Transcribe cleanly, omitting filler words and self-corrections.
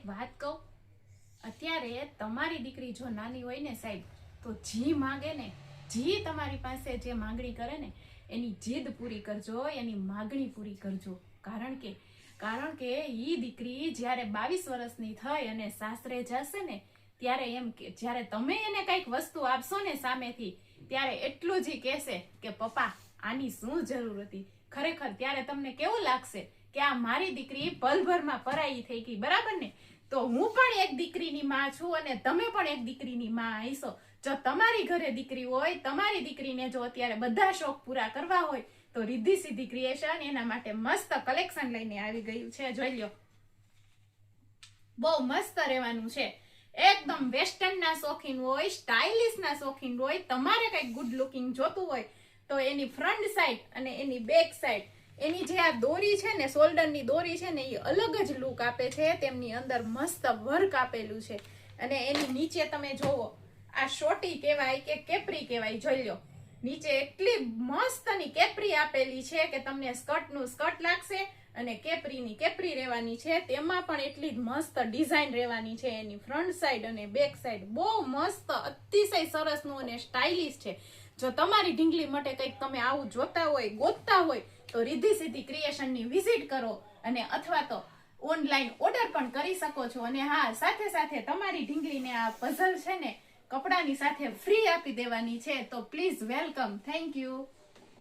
વાત કહું, અત્યારે તમારી દીકરી જો નાની હોય ને સાહેબ, તો જી માંગે ને, જી તમારી પાસે જે માંગણી કરે ને, એની જીદ પૂરી કરજો, એની માગણી પૂરી કરજો. કારણ કે ઈ દીકરી જ્યારે 22 વર્ષની થઈ અને સાસરે જશે ને, ત્યારે એમ કે જ્યારે તમે એને કઈક વસ્તુ આપશો ને સામેથી, ત્યારે એટલું જ કહેશે કે પપ્પા આની શું જરૂર હતી. ખરેખર ત્યારે તમને કેવું લાગશે કે આ મારી દીકરી પલભરમાં પરાઈ થઈ ગઈ, બરાબર ને? તો હું પણ એક દીકરીની માં છું અને તમે પણ એક દીકરીની માં હશો. જો તમારી ઘરે દીકરી હોય, તમારી દીકરીને જો અત્યારે બધા શોખ પૂરા કરવા હોય, તો રિદ્ધિ સિદ્ધિ ક્રિએશન એના માટે મસ્ત કલેક્શન લઈને આવી ગયું છે. જોઈ લ્યો, બહુ મસ્ત રહેવાનું છે. એકદમ વેસ્ટર્ન ના શોખીન હોય, સ્ટાઇલિશ ના શોખીન હોય, તમારે કઈક ગુડ લુકિંગ જોતું હોય તો એની ફ્રન્ટ સાઈડ અને એની બેક સાઈડ એની જે આ દોરી છે ને, શોલ્ડરની દોરી છે ને, એ અલગ જ લુક આપે છે. તેમની અંદર મસ્ત વર્ક આપેલું છે અને એની નીચે તમે જોવો, આ શોટી કહેવાય કે કેપરી કહેવાય. જોઈ લો, નીચે એટલી મસ્તની કેપરી આપેલી છે કે તમને સ્કર્ટનું સ્કર્ટ લાગશે અને કેપરીની કેપરી રહેવાની છે. તેમાં પણ એટલી જ મસ્ત ડિઝાઇન રહેવાની છે. એની ફ્રન્ટ સાઈડ અને બેક સાઈડ બહુ મસ્ત, અતિશય સરસનું અને સ્ટાઇલિશ છે. જો તમારી ઢીંગલી માટે કંઈક તમે આવું જોતા હોય, ગોતતા હોય, તો રિદ્ધિ સિદ્ધિ ક્રિએશનની વિઝિટ કરો અને અથવા તો ઓનલાઈન ઓર્ડર પણ કરી શકો છો. અને હા, સાથે સાથે તમારી ઢીંગલીને આ પઝલ છે ને, કપડાની સાથે ફ્રી આપી દેવાની છે. તો પ્લીઝ વેલકમ. Thank you.